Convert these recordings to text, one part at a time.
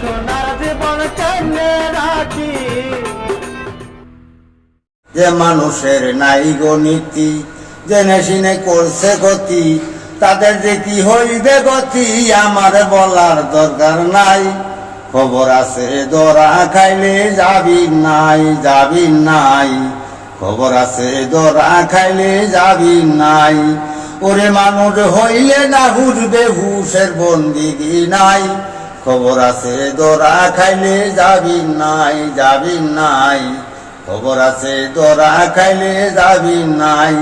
সোনার জীবন কেমনে রাখি। যে মানুষের নাই গণিতি, জেনে শুনে করছে গতি, তাদের যে কি হইবে গতি আমার বলার দরকার নাই। খবর আছে দরা খাইলে যাবি নাই, যাবি নাই। খবর আছে দরা খাইলে যাবি নাই। ওরে মানুষ হইলে না হুজবে হুশের বন্দিগি নাই। খবর আছে দরা খাইলে যাবি নাই, যাবি নাই। খবর আছে দরা খাইলে যাবি নাই।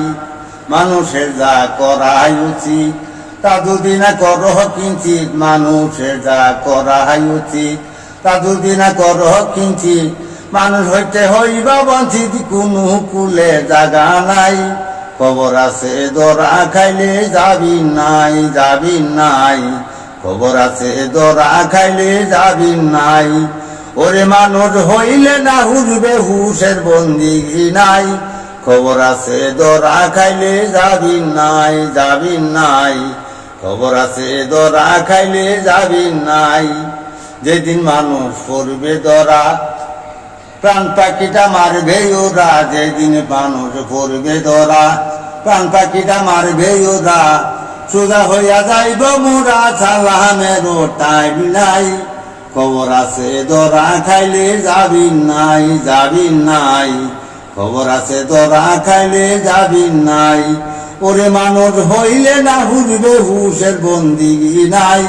মানুষের যা করাই উচিত তা দুদিনা করহ কিঞ্চিত, মানুষের যা করাই উচিত তা দুদিনা করহ কিঞ্চিত। মানুষ হইতে হইবা বঞ্চিত, কোনো কুলে জাগা নাই। খবর আছে দরা খাইলে যাবি নাই, যাবি নাই। খবর আছে দরা খাইলে যাবি নাই। ওরে মানুষ হইলে না হুজবে হুশের বন্দিগি নাই। খবর আছে দরা খাইলে যাবি নাই, যাবি নাই। খবর আছে দরা খাইলে যাবি নাই। যেদিন মানুষ পড়বে দরা প্রাণ পাখিটা মারবে ওরা। যেদিন মানুষ পড়বে দরা প্রাণ পাখিটা মারবে ওরা। সোজা হইয়া যাইব মোরা, সালামেরও টাইম নাই। খবর আছে দরা খাইলে যাবি নাই, যাবি নাই। খবর আছে দরা খাইলে যাবি নাই। ওরে মানুষ হইলে না হুজবে হুশের বন্দিগি নাই।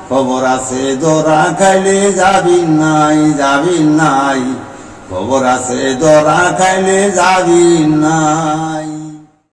খবর আছে দরা খাইলে যাবি নাই, যাবি নাই। খবর আছে দরা খাইলে যাবি নাই।